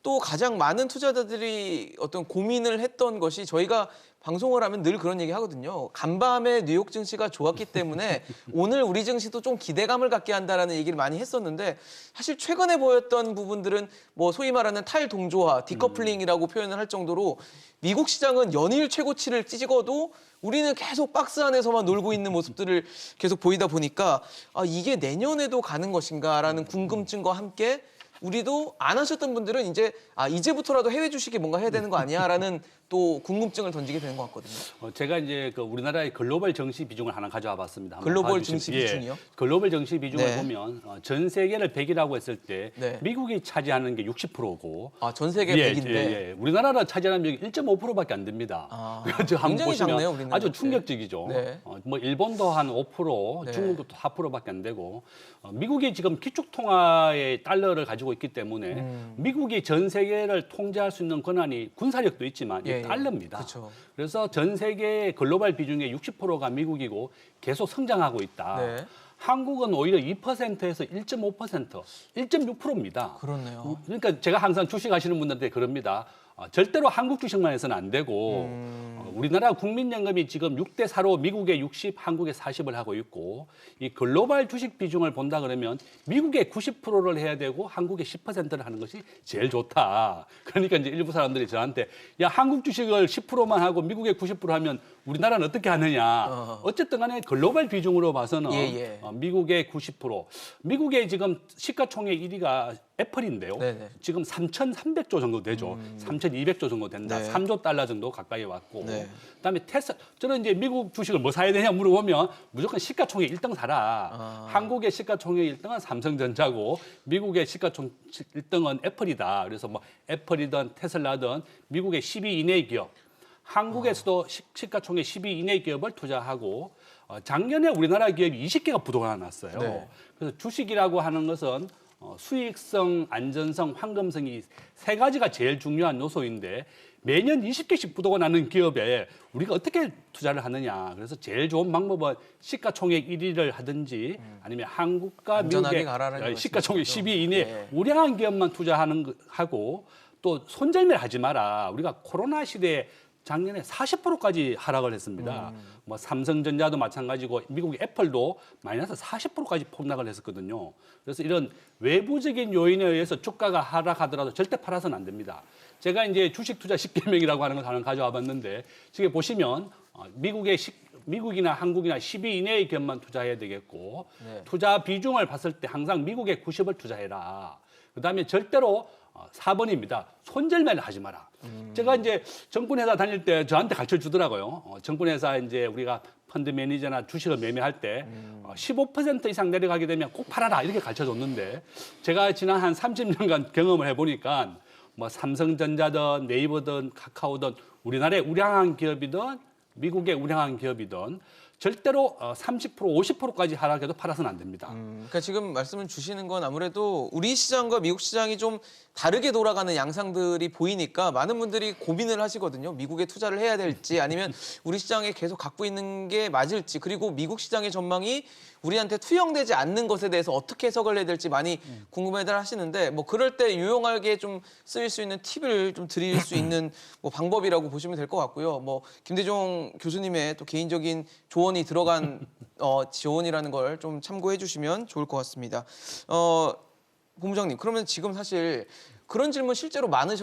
또 가장 많은 투자자들이 어떤 고민을 했던 것이 저희가 방송을 하면 늘 그런 얘기 하거든요. 간밤에 뉴욕 증시가 좋았기 때문에 오늘 우리 증시도 좀 기대감을 갖게 한다라는 얘기를 많이 했었는데 사실 최근에 보였던 부분들은 뭐 소위 말하는 탈동조화, 디커플링이라고 표현을 할 정도로 미국 시장은 연일 최고치를 찍어도 우리는 계속 박스 안에서만 놀고 있는 모습들을 계속 보이다 보니까 아, 이게 내년에도 가는 것인가라는 궁금증과 함께 우리도 안 하셨던 분들은 이제 이제부터라도 해외 주식이 뭔가 해야 되는 거 아니야라는 또 궁금증을 던지게 되는 것 같거든요. 제가 이제 그 우리나라의 글로벌 증시 비중을 하나 가져와 봤습니다. 한번 글로벌 봐주시면. 증시 비중이요? 글로벌 증시 비중을 네. 보면 전 세계를 100이라고 했을 때 네. 미국이 차지하는 게 60%고 전 세계 100인데 우리나라가 차지하는 비중이 1.5%밖에 안 됩니다. 굉장히 한번 보시면 작네요, 우리는. 아주 충격적이죠. 네. 뭐 일본도 한 5%, 네. 중국도 4%밖에 안 되고 미국이 지금 기축통화의 달러를 가지고 있기 때문에 미국이 전 세계를 통제할 수 있는 권한이 군사력도 있지만 이 달러입니다. 그렇죠. 그래서 전 세계 글로벌 비중의 60%가 미국이고 계속 성장하고 있다. 네. 한국은 오히려 2%에서 1.5%, 1.6%입니다. 그렇네요. 그러니까 제가 항상 주식하시는 분들한테 그럽니다. 절대로 한국 주식만 해서는 안 되고 우리나라 국민연금이 지금 6대 4로 미국의 60, 한국의 40을 하고 있고 이 글로벌 주식 비중을 본다 그러면 미국의 90%를 해야 되고 한국의 10%를 하는 것이 제일 좋다. 그러니까 이제 일부 사람들이 저한테 야 한국 주식을 10%만 하고 미국의 90% 하면 우리나라는 어떻게 하느냐. 어쨌든 간에 글로벌 비중으로 봐서는 미국의 90%. 미국의 지금 시가총액 1위가 애플인데요. 네네. 지금 3,300조 정도 되죠. 3,200조 정도 된다. 네. 3조 달러 정도 가까이 왔고. 네. 그다음에 테슬라. 저는 이제 미국 주식을 뭐 사야 되냐 물어보면 무조건 시가총액 1등 사라. 한국의 시가총액 1등은 삼성전자고 미국의 시가총액 1등은 애플이다. 그래서 뭐 애플이든 테슬라든 미국의 10위 이내의 기업. 한국에서도 시가총액 10위 이내의 기업을 투자하고 작년에 우리나라 기업이 20개가 부도가 났어요. 네. 그래서 주식이라고 하는 것은 수익성, 안전성, 황금성이 세 가지가 제일 중요한 요소인데 매년 20개씩 부도가 나는 기업에 우리가 어떻게 투자를 하느냐. 그래서 제일 좋은 방법은 시가총액 1위를 하든지 아니면 한국과 안전하게 미국의 가라라는 시가총액 말씀이죠. 10위 이내 네. 우량한 기업만 투자하는 거 하고 또 손절매를 하지 마라. 우리가 코로나 시대에 작년에 40%까지 하락을 했습니다. 뭐 삼성전자도 마찬가지고 미국의 애플도 마이너스 40%까지 폭락을 했었거든요. 그래서 이런 외부적인 요인에 의해서 주가가 하락하더라도 절대 팔아서는 안 됩니다. 제가 이제 주식 투자 10계명이라고 하는 걸 하나 가져와 봤는데 지금 보시면 미국이나 한국이나 10위 이내의 기업만 투자해야 되겠고 투자 비중을 봤을 때 항상 미국의 90을 투자해라. 그다음에 절대로 4번입니다. 손절매를 하지 마라. 제가 이제 정권회사 다닐 때 저한테 가르쳐 주더라고요. 정권회사 이제 우리가 펀드 매니저나 주식을 매매할 때 15% 이상 내려가게 되면 꼭 팔아라 이렇게 가르쳐 줬는데 제가 지난 한 30년간 경험을 해보니까 뭐 삼성전자든 네이버든 카카오든 우리나라의 우량한 기업이든 미국의 우량한 기업이든 절대로 30%, 50%까지 하락해도 팔아서는 안 됩니다. 그러니까 지금 말씀을 주시는 건 아무래도 우리 시장과 미국 시장이 좀 다르게 돌아가는 양상들이 보이니까 많은 분들이 고민을 하시거든요. 미국에 투자를 해야 될지 아니면 우리 시장에 계속 갖고 있는 게 맞을지 그리고 미국 시장의 전망이 우리한테 투영되지 않는 것에 대해서 어떻게 해석을 해야 될지 많이 궁금해들 하시는데 뭐 그럴 때 유용하게 좀 쓰일 수 있는 팁을 좀 드릴 수 있는 뭐 방법이라고 보시면 될 것 같고요. 뭐 김대중 교수님의 또 개인적인 조언이 들어간 지원이라는 걸 좀 참고해 주시면 좋을 것 같습니다. 본부장님, 그러면 지금 사실 그런 질문 실제로 많이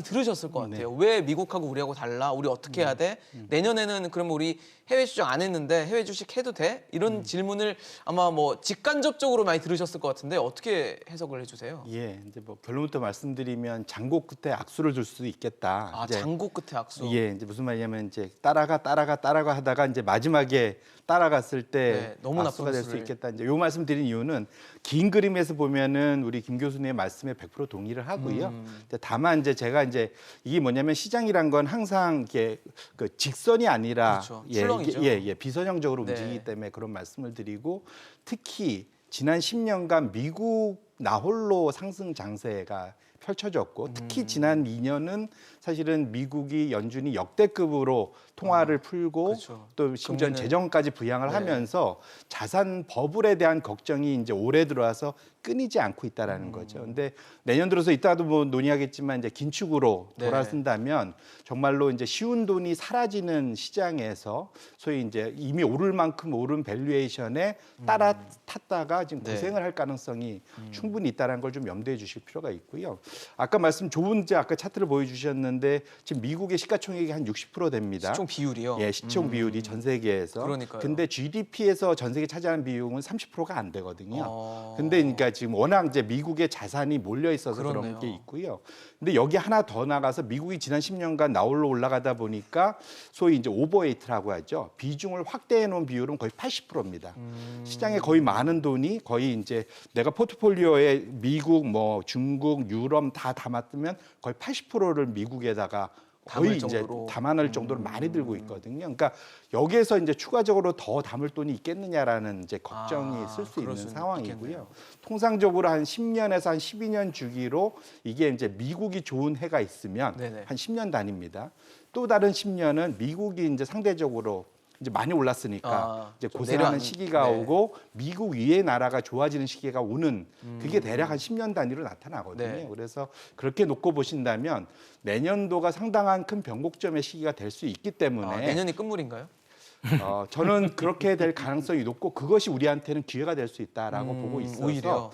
들으셨을 것 같아요. 왜 미국하고 우리하고 달라? 우리 어떻게 해야 돼? 내년에는 그러면 우리 해외 수정 안 했는데 해외 주식 해도 돼? 이런 질문을 아마 뭐 직간접적으로 많이 들으셨을 것 같은데 어떻게 해석을 해주세요? 예, 이제 뭐 결론부터 말씀드리면 장고 끝에 악수를 줄 수도 있겠다. 이제 장고 끝에 악수. 예, 이제 무슨 말이냐면 이제 따라가 하다가 이제 마지막에 따라갔을 때 너무 나쁜 악수가 될 수 수를. 있겠다. 이제 요 말씀드린 이유는 긴 그림에서 보면은 우리 김 교수님의 말씀에 100% 동의를 하고요. 이제 다만 이제 제가 이제 이게 뭐냐면 시장이란 건 항상 이게 그 직선이 아니라 그렇죠. 출렁이죠. 비선형적으로 네. 움직이기 때문에 그런 말씀을 드리고 특히 지난 10년간 미국 나홀로 상승 장세가 펼쳐졌고 특히 지난 2년은 사실은 미국이 연준이 역대급으로 통화를 풀고 그렇죠. 또 심지어 금리는- 재정까지 부양을 네. 하면서 자산 버블에 대한 걱정이 이제 올해 들어와서 끊이지 않고 있다라는 거죠. 근데 내년 들어서 이따도 뭐 논의하겠지만 이제 긴축으로 네. 돌아선다면 정말로 이제 쉬운 돈이 사라지는 시장에서 소위 이제 이미 오를 만큼 오른 밸류에이션에 따라 탔다가 지금 네. 고생을 할 가능성이 충분히 있다는 걸 좀 염두에 주실 필요가 있고요. 아까 좋은 이제 아까 차트를 보여주셨는데 지금 미국의 시가총액이 한 60% 됩니다. 시총 비율이요. 예, 시총 비율이 전 세계에서. 그러니까요. 근데 GDP에서 전 세계 차지하는 비용은 30%가 안 되거든요. 어. 근데 그러니까 지금 워낙 이제 미국의 자산이 몰려 있어서 그렇네요. 그런 게 있고요. 근데 여기 하나 더 나가서 미국이 지난 10년간 나홀로 올라가다 보니까 소위 이제 오버웨이트라고 하죠. 비중을 확대해 놓은 비율은 거의 80%입니다. 시장에 거의 많은 돈이 거의 이제 내가 포트폴리오에 미국, 뭐 중국, 유럽 다 담았으면 거의 80%를 미국에다가 거의 담을 이제 정도로. 담아낼 정도로 많이 들고 있거든요. 그러니까 여기에서 이제 추가적으로 더 담을 돈이 있겠느냐라는 이제 걱정이 있을 수 그럴 있는 수는 상황이고요. 있겠네요. 통상적으로 한 10년에서 한 12년 주기로 이게 이제 미국이 좋은 해가 있으면 네네. 한 10년 단위입니다. 또 다른 10년은 미국이 이제 상대적으로 이제 많이 올랐으니까 이제 좀 고생하는 내려앉는- 시기가 네. 오고 미국 위의 나라가 좋아지는 시기가 오는 그게 대략 한 10년 단위로 나타나거든요. 네. 그래서 그렇게 놓고 보신다면 내년도가 상당한 큰 변곡점의 시기가 될 수 있기 때문에 내년이 끝물인가요? 저는 그렇게 될 가능성이 높고 그것이 우리한테는 기회가 될 수 있다라고 보고 있어서 오히려.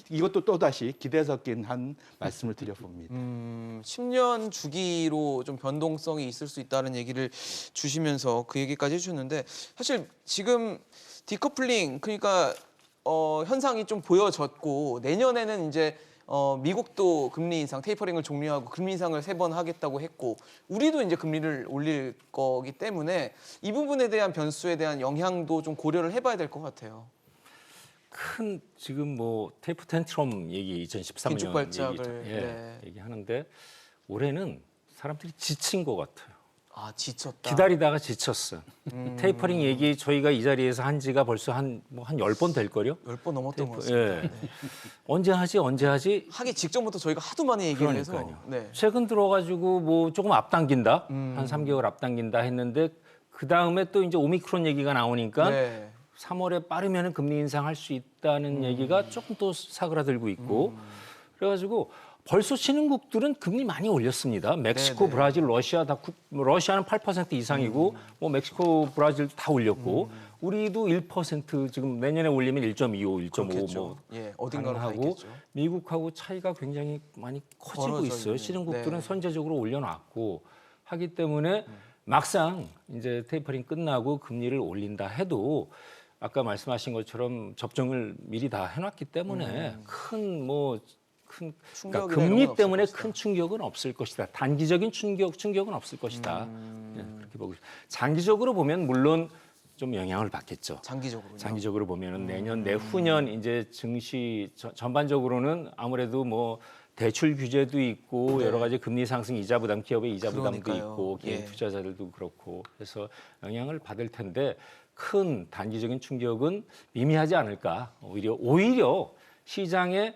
이것도 또다시 기대 섞인 한 말씀을 드려봅니다. 10년 주기로 좀 변동성이 있을 수 있다는 얘기를 주시면서 그 얘기까지 해주셨는데 사실 지금 디커플링 그러니까 현상이 좀 보여졌고 내년에는 이제 미국도 금리 인상 테이퍼링을 종료하고 금리 인상을 3번 하겠다고 했고 우리도 이제 금리를 올릴 거기 때문에 이 부분에 대한 변수에 대한 영향도 좀 고려를 해봐야 될 것 같아요. 큰 지금 뭐 테이프 텐트럼 얘기 2013년 긴축 발작을, 얘기, 네. 얘기하는데 올해는 사람들이 지친 것 같아요. 지쳤다. 기다리다가 지쳤어. 테이퍼링 얘기 저희가 이 자리에서 한 지가 벌써 한 10번 될 거요. 10번 넘었던 것 같습니다. 예. 언제 하지? 하기 직전부터 저희가 하도 많이 얘기를 해서 그러니까요. 네. 최근 들어가지고 뭐 조금 앞당긴다, 한 3개월 앞당긴다 했는데 그 다음에 또 이제 오미크론 얘기가 나오니까 네. 3월에 빠르면 금리 인상할 수 있다는 얘기가 조금 또 사그라들고 있고 그래가지고 벌써 신흥국들은 금리 많이 올렸습니다. 멕시코, 네네. 브라질, 러시아 러시아는 8% 이상이고 뭐 멕시코, 브라질 다 올렸고 우리도 1% 지금 내년에 올리면 1.25, 1.5 그렇겠죠. 뭐 예, 어딘가로 가 가능하고 있겠죠. 미국하고 차이가 굉장히 많이 커지고 벌어져 있어요. 있는. 신흥국들은 네. 선제적으로 올려놨고 하기 때문에 막상 이제 테이퍼링 끝나고 금리를 올린다 해도 아까 말씀하신 것처럼 접종을 미리 다 해놨기 때문에 그러니까 충격이나 이런 금리 건 때문에 없을 큰 충격은 없을 것이다. 단기적인 충격은 없을 것이다. 예, 그렇게 보고 있습니다. 장기적으로 보면 물론 좀 영향을 받겠죠. 장기적으로. 장기적으로 보면은 내년 내후년 이제 증시 전반적으로는 아무래도 뭐 대출 규제도 있고 네. 여러 가지 금리 상승 이자 부담 기업의 이자 부담도 그러니까요. 있고 개인 예. 투자자들도 그렇고 그래서 영향을 받을 텐데 큰 단기적인 충격은 미미하지 않을까. 오히려 시장에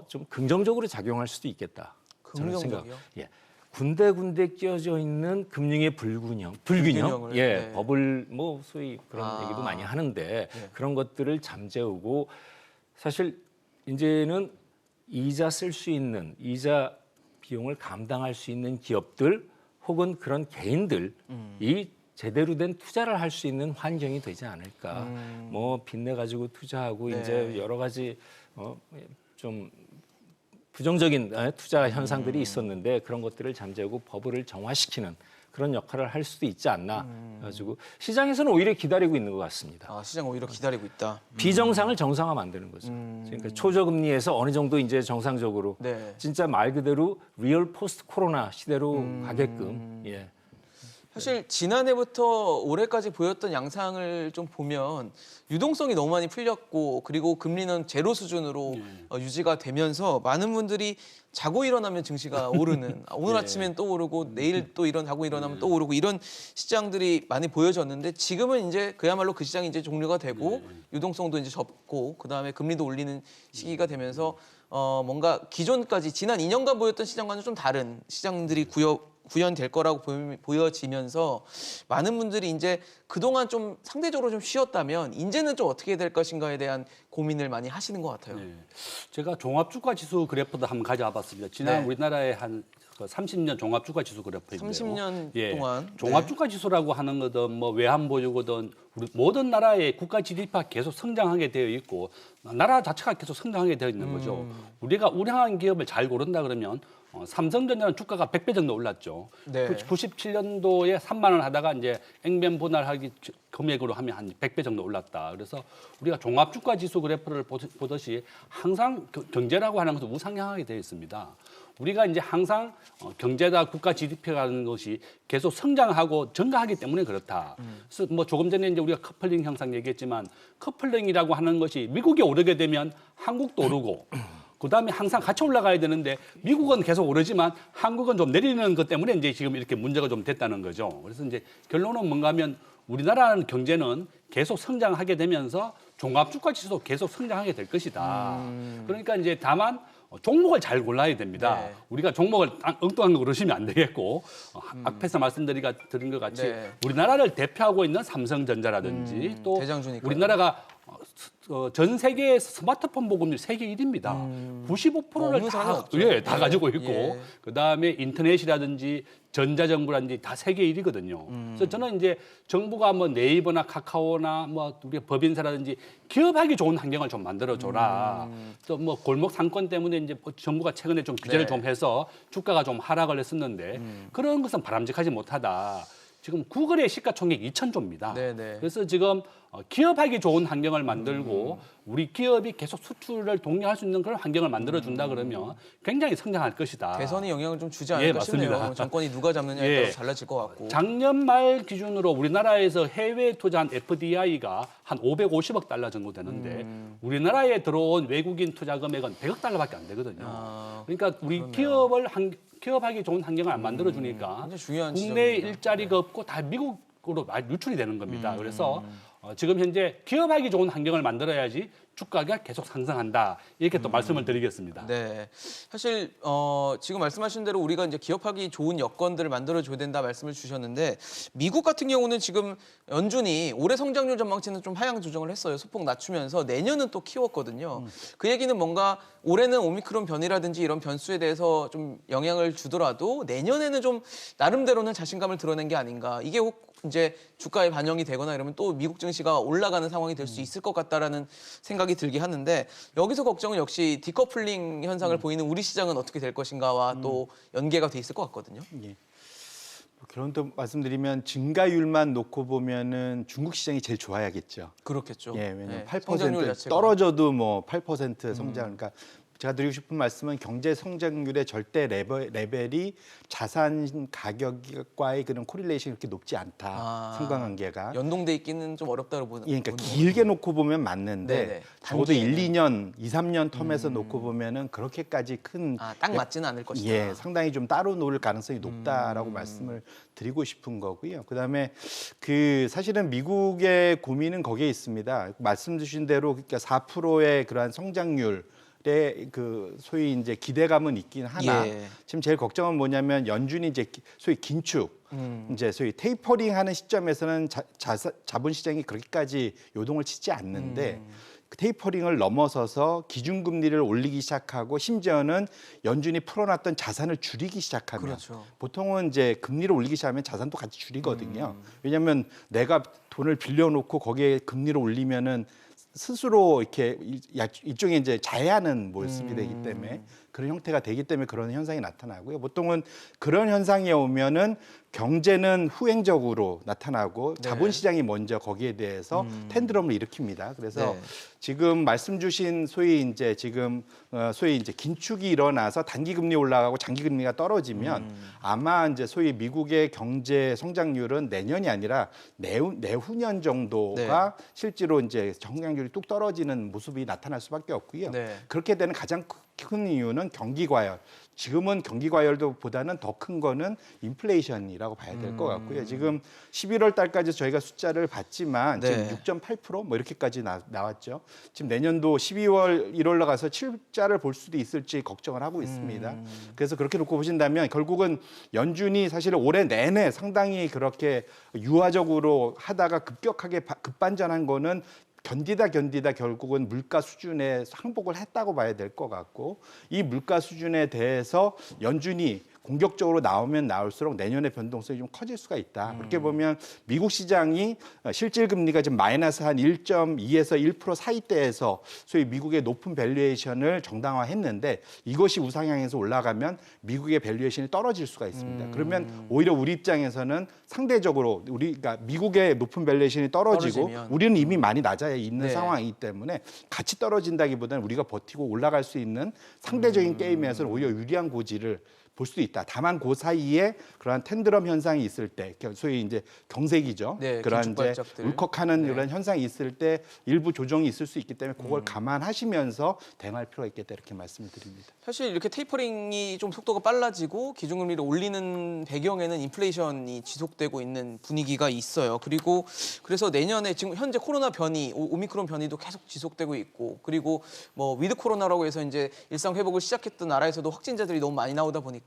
좀 긍정적으로 작용할 수도 있겠다. 저는 긍정적이요? 예. 군데군데 끼어져 있는 금융의 불균형, 불균형을, 예, 네. 버블 뭐 소위 그런 얘기도 많이 하는데 그런 것들을 잠재우고 사실 이제는 이자 쓸 수 있는 이자 비용을 감당할 수 있는 기업들 혹은 그런 개인들이 제대로 된 투자를 할 수 있는 환경이 되지 않을까. 뭐 빚내 가지고 투자하고 네. 이제 여러 가지 좀 부정적인 투자 현상들이 있었는데 그런 것들을 잠재우고 버블을 정화시키는 그런 역할을 할 수도 있지 않나. 가지고 시장에서는 오히려 기다리고 있는 것 같습니다. 시장 오히려 기다리고 있다. 비정상을 정상화 만드는 거죠. 그러니까 초저금리에서 어느 정도 이제 정상적으로 네. 진짜 말 그대로 리얼 포스트 코로나 시대로 가게끔 예. 사실 지난해부터 올해까지 보였던 양상을 좀 보면 유동성이 너무 많이 풀렸고 그리고 금리는 제로 수준으로 유지가 되면서 많은 분들이 자고 일어나면 증시가 오르는 오늘 아침엔 또 오르고 내일 또 자고 일어나면 또 오르고 이런 시장들이 많이 보여졌는데 지금은 이제 그야말로 그 시장이 이제 종료가 되고 유동성도 이제 접고 그다음에 금리도 올리는 시기가 되면서 뭔가 기존까지 지난 2년간 보였던 시장과는 좀 다른 시장들이 구현될 거라고 보여지면서 많은 분들이 이제 그동안 좀 상대적으로 좀 쉬었다면 이제는 좀 어떻게 될 것인가에 대한 고민을 많이 하시는 것 같아요. 네. 제가 종합주가지수 그래프도 한번 가져와 봤습니다. 지난 네. 우리나라의 한 30년 종합주가지수 그래프인데요. 30년 동안 종합주가지수라고 하는 거든 뭐 외환보유고든 우리 모든 나라의 국가 GDP가 계속 성장하게 되어 있고 나라 자체가 계속 성장하게 되어 있는 거죠. 우리가 우량한 기업을 잘 고른다 그러면 삼성전자는 주가가 100배 정도 올랐죠. 네. 97년도에 3만 원 하다가 이제 앵변 분할하기 금액으로 하면 한 100배 정도 올랐다. 그래서 우리가 종합주가지수 그래프를 보듯이 항상 경제라고 하는 것은 우상향하게 되어 있습니다. 우리가 이제 항상 경제다 국가 GDP라는 것이 계속 성장하고 증가하기 때문에 그렇다. 그래서 뭐 조금 전에 이제 우리가 커플링 현상 얘기했지만 커플링이라고 하는 것이 미국이 오르게 되면 한국도 오르고 그다음에 항상 같이 올라가야 되는데 미국은 계속 오르지만 한국은 좀 내리는 것 때문에 이제 지금 이렇게 문제가 좀 됐다는 거죠. 그래서 이제 결론은 뭔가 하면 우리나라는 경제는 계속 성장하게 되면서 종합주가지수도 계속 성장하게 될 것이다. 그러니까 이제 다만 종목을 잘 골라야 됩니다. 네. 우리가 종목을 엉뚱한 거 고르시면 안 되겠고 앞에서 드린 것 같이 네. 우리나라를 대표하고 있는 삼성전자라든지 또 대장주니까요. 우리나라가 전 세계 스마트폰 보급률 세계 1위입니다. 95%를 없는 사람이 다, 없죠. 다 네. 가지고 있고 예. 그다음에 인터넷이라든지 전자정부라든지 다 세계 1위거든요. 그래서 저는 이제 정부가 뭐 네이버나 카카오나 뭐 우리 법인사라든지 기업하기 좋은 환경을 좀 만들어줘라. 또 뭐 골목 상권 때문에 이제 정부가 최근에 좀 규제를 네. 좀 해서 주가가 좀 하락을 했었는데 그런 것은 바람직하지 못하다. 지금 구글의 시가총액 2,000조입니다. 네네. 그래서 지금 기업하기 좋은 환경을 만들고 우리 기업이 계속 수출을 독려할 수 있는 그런 환경을 만들어준다 그러면 굉장히 성장할 것이다. 대선이 영향을 좀 주지 예, 않을까 싶네요. 맞습니다. 정권이 누가 잡느냐에 예. 따라서 달라질 것 같고. 작년 말 기준으로 우리나라에서 해외에 투자한 FDI가 한 550억 달러 정도 되는데 우리나라에 들어온 외국인 투자 금액은 100억 달러밖에 안 되거든요. 그러니까 우리 기업하기 좋은 환경을 안 만들어주니까 굉장히 중요한 국내 지점입니다. 일자리가 없고 다 미국으로 유출이 되는 겁니다. 그래서 지금 현재 기업하기 좋은 환경을 만들어야지 주가가 계속 상승한다. 이렇게 또 말씀을 드리겠습니다. 네, 사실 지금 말씀하신 대로 우리가 이제 기업하기 좋은 여건들을 만들어줘야 된다 말씀을 주셨는데 미국 같은 경우는 지금 연준이 올해 성장률 전망치는 좀 하향 조정을 했어요. 소폭 낮추면서 내년은 또 키웠거든요. 그 얘기는 뭔가 올해는 오미크론 변이라든지 이런 변수에 대해서 좀 영향을 주더라도 내년에는 좀 나름대로는 자신감을 드러낸 게 아닌가. 이게 혹 이제 주가에 반영이 되거나 이러면 또 미국 증시가 올라가는 상황이 될 수 있을 것 같다라는 생각이 들게 하는데 여기서 걱정은 역시 디커플링 현상을 보이는 우리 시장은 어떻게 될 것인가와 또 연계가 돼 있을 것 같거든요. 예. 결론도 말씀드리면 증가율만 놓고 보면은 중국 시장이 제일 좋아야겠죠. 그렇겠죠. 예, 왜냐면 네, 성장률 8% 자체가. 떨어져도 뭐 8% 성장. 그러니까 제가 드리고 싶은 말씀은 경제 성장률의 절대 레벨이 자산 가격과의 그런 코릴레이션이 그렇게 높지 않다. 상관관계가. 연동돼 있기는 좀 어렵다고 보는. 예, 그러니까 길게 놓고 보면 맞는데 네네. 적어도 1, 단기에는. 2년, 2, 3년 텀에서 놓고 보면은 그렇게까지 큰 딱 맞지는 않을 것이다. 예, 상당히 좀 따로 놀 가능성이 높다라고 말씀을 드리고 싶은 거고요. 그다음에 사실은 미국의 고민은 거기에 있습니다. 말씀 주신 대로 그러니까 4%의 그러한 성장률 그 소위 이제 기대감은 있긴 하나 예. 지금 제일 걱정은 뭐냐면 연준이 이제 소위 긴축 이제 소위 테이퍼링하는 시점에서는 자본 시장이 그렇게까지 요동을 치지 않는데 그 테이퍼링을 넘어서서 기준금리를 올리기 시작하고 심지어는 연준이 풀어놨던 자산을 줄이기 시작하면 그렇죠. 보통은 이제 금리를 올리기 시작하면 자산도 같이 줄이거든요. 왜냐하면 내가 돈을 빌려놓고 거기에 금리를 올리면은 스스로 이렇게 일종의 이제 자해하는 모습이 되기 때문에 그런 형태가 되기 때문에 그런 현상이 나타나고요. 보통은 그런 현상이 오면은 경제는 후행적으로 나타나고 네. 자본시장이 먼저 거기에 대해서 텐드럼을 일으킵니다. 그래서 네. 지금 말씀 주신 소위 이제 긴축이 일어나서 단기 금리 올라가고 장기 금리가 떨어지면 아마 이제 소위 미국의 경제 성장률은 내년이 아니라 내후년 정도가 실제로 이제 성장률이 뚝 떨어지는 모습이 나타날 수밖에 없고요. 네. 그렇게 되는 가장 큰 이유는 경기 과열. 지금은 경기 과열도보다는 더 큰 거는 인플레이션이라고 봐야 될 것 같고요. 지금 11월 달까지 저희가 숫자를 봤지만 네. 지금 6.8%뭐 이렇게까지 나왔죠. 지금 내년도 12월 1월로 가서 7자를 볼 수도 있을지 걱정을 하고 있습니다. 그래서 그렇게 놓고 보신다면 결국은 연준이 사실 올해 내내 상당히 그렇게 유화적으로 하다가 급격하게 급반전한 거는 견디다 결국은 물가 수준에 항복을 했다고 봐야 될 것 같고 이 물가 수준에 대해서 연준이 공격적으로 나오면 나올수록 내년의 변동성이 좀 커질 수가 있다. 그렇게 보면 미국 시장이 실질 금리가 지금 마이너스 한 1.2에서 1% 사이대에서 소위 미국의 높은 밸류에이션을 정당화했는데 이것이 우상향해서 올라가면 미국의 밸류에이션이 떨어질 수가 있습니다. 그러면 오히려 우리 입장에서는 상대적으로 우리가 미국의 높은 밸류에이션이 떨어지고 떨어지면. 우리는 이미 많이 낮아 있는 네. 상황이기 때문에 같이 떨어진다기보다는 우리가 버티고 올라갈 수 있는 상대적인 게임에서는 오히려 유리한 고지를 볼 수도 있다. 다만 그 사이에 그러한 텐드럼 현상이 있을 때, 소위 이제 경색이죠. 네, 그런 이제 긴축발작들. 울컥하는 네. 이런 현상이 있을 때 일부 조정이 있을 수 있기 때문에 그걸 감안하시면서 대응할 필요가 있겠다 이렇게 말씀을 드립니다. 사실 이렇게 테이퍼링이 좀 속도가 빨라지고 기준금리를 올리는 배경에는 인플레이션이 지속되고 있는 분위기가 있어요. 그리고 그래서 내년에 지금 현재 코로나 변이, 오미크론 변이도 계속 지속되고 있고 그리고 뭐 위드 코로나라고 해서 이제 일상 회복을 시작했던 나라에서도 확진자들이 너무 많이 나오다 보니까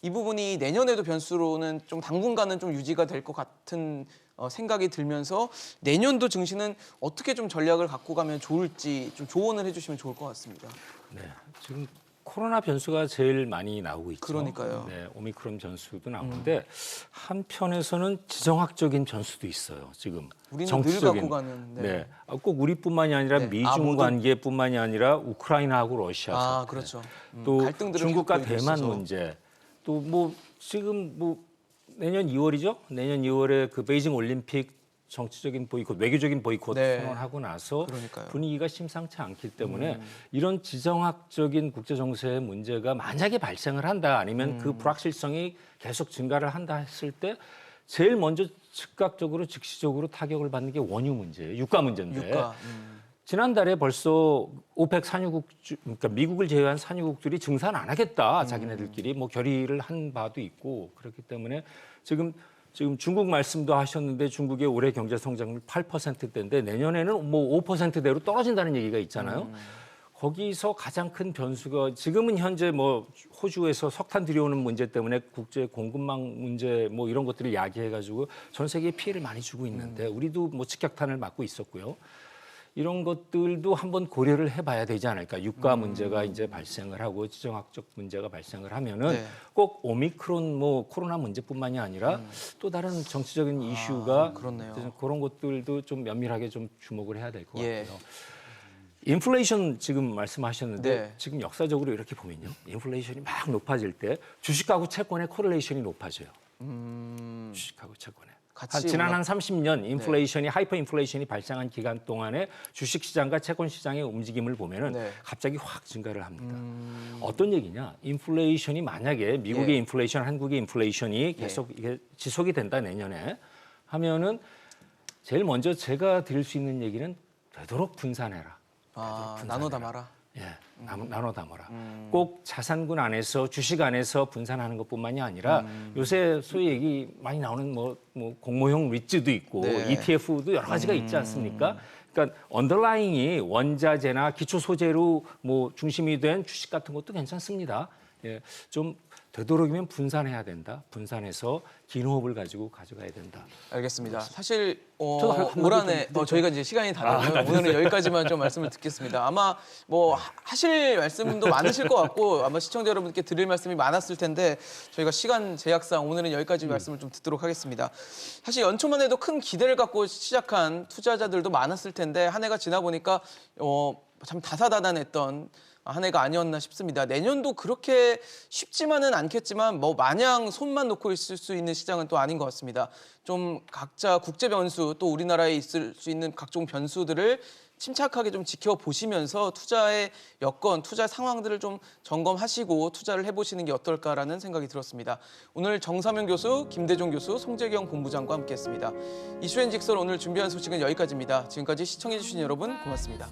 이 부분이 내년에도 변수로는 좀 당분간은 좀 유지가 될 것 같은 생각이 들면서 내년도 증시는 어떻게 좀 전략을 갖고 가면 좋을지 좀 조언을 해주시면 좋을 것 같습니다. 네, 지금 코로나 변수가 제일 많이 나오고 있죠. 그러니까요. 네, 오미크론 변수도 나오는데 한편에서는 지정학적인 변수도 있어요. 지금 우리는 늘 갖고 가는. 네, 꼭 우리뿐만이 아니라 네. 미중 모두. 관계뿐만이 아니라 우크라이나하고 러시아 아, 사태, 그렇죠. 또 갈등들을 중국과 계속 보이고 대만 있어서. 문제, 또 뭐 지금 뭐 내년 2월이죠. 내년 2월에 그 베이징 올림픽 정치적인 보이콧, 외교적인 보이콧 네. 선언하고 나서 그러니까요. 분위기가 심상치 않기 때문에 이런 지정학적인 국제 정세의 문제가 만약에 발생을 한다 아니면 그 불확실성이 계속 증가를 한다 했을 때 제일 먼저 즉각적으로 즉시적으로 타격을 받는 게 원유 문제예요. 유가 문제인데. 유가. 지난달에 벌써 오펙 산유국, 그러니까 미국을 제외한 산유국들이 증산 안 하겠다. 자기네들끼리 뭐 결의를 한 바도 있고 그렇기 때문에 지금 중국 말씀도 하셨는데 중국의 올해 경제 성장률 8%대인데 내년에는 뭐 5%대로 떨어진다는 얘기가 있잖아요. 거기서 가장 큰 변수가 지금은 현재 뭐 호주에서 석탄 들여오는 문제 때문에 국제 공급망 문제 뭐 이런 것들을 야기해가지고 전 세계에 피해를 많이 주고 있는데 우리도 뭐 직격탄을 맞고 있었고요. 이런 것들도 한번 고려를 해봐야 되지 않을까. 유가 문제가 이제 발생을 하고 지정학적 문제가 발생을 하면은 네. 꼭 오미크론 뭐 코로나 문제뿐만이 아니라 또 다른 정치적인 이슈가 그렇네요. 그런 것들도 좀 면밀하게 좀 주목을 해야 될 것 예. 같고요. 인플레이션 지금 말씀하셨는데 네. 지금 역사적으로 이렇게 보면요. 인플레이션이 막 높아질 때 주식하고 채권의 코릴레이션이 높아져요. 주식하고 채권에. 같이 지난 올라- 한 30년 인플레이션이 하이퍼 인플레이션이 발생한 기간 동안에 주식 시장과 채권 시장의 움직임을 보면은 네. 갑자기 확 증가를 합니다. 어떤 얘기냐? 인플레이션이 만약에 미국의 예. 인플레이션, 한국의 인플레이션이 계속 이게 지속이 된다 내년에 하면은 제일 먼저 제가 드릴 수 있는 얘기는 되도록 분산해라. 나눠 담아라. 예, 나눠 담아라. 꼭 자산군 안에서 주식 안에서 분산하는 것뿐만이 아니라 요새 소위 얘기 많이 나오는 뭐 공모형 리츠도 있고 네. ETF도 여러 가지가 있지 않습니까? 그러니까 언더라잉이 원자재나 기초 소재로 뭐 중심이 된 주식 같은 것도 괜찮습니다. 예, 좀 되도록이면 분산해야 된다. 분산해서 긴 호흡을 가지고 가져가야 된다. 알겠습니다. 사실 저도 한 올 마디 한해 좀 저희가 이제 시간이 다르고요. 오늘은 여기까지만 좀 말씀을 듣겠습니다. 아마 뭐 하실 말씀도 많으실 것 같고 아마 시청자 여러분께 드릴 말씀이 많았을 텐데 저희가 시간 제약상 오늘은 여기까지 말씀을 좀 듣도록 하겠습니다. 사실 연초만 해도 큰 기대를 갖고 시작한 투자자들도 많았을 텐데 한 해가 지나 보니까 참 다사다난했던 한 해가 아니었나 싶습니다. 내년도 그렇게 쉽지만은 않겠지만 뭐 마냥 손만 놓고 있을 수 있는 시장은 또 아닌 것 같습니다. 좀 각자 국제 변수 또 우리나라에 있을 수 있는 각종 변수들을 침착하게 좀 지켜보시면서 투자의 여건, 투자 상황들을 좀 점검하시고 투자를 해보시는 게 어떨까라는 생각이 들었습니다. 오늘 정삼윤 교수, 김대종 교수, 송재경 본부장과 함께했습니다. 이슈앤직설 오늘 준비한 소식은 여기까지입니다. 지금까지 시청해주신 여러분 고맙습니다.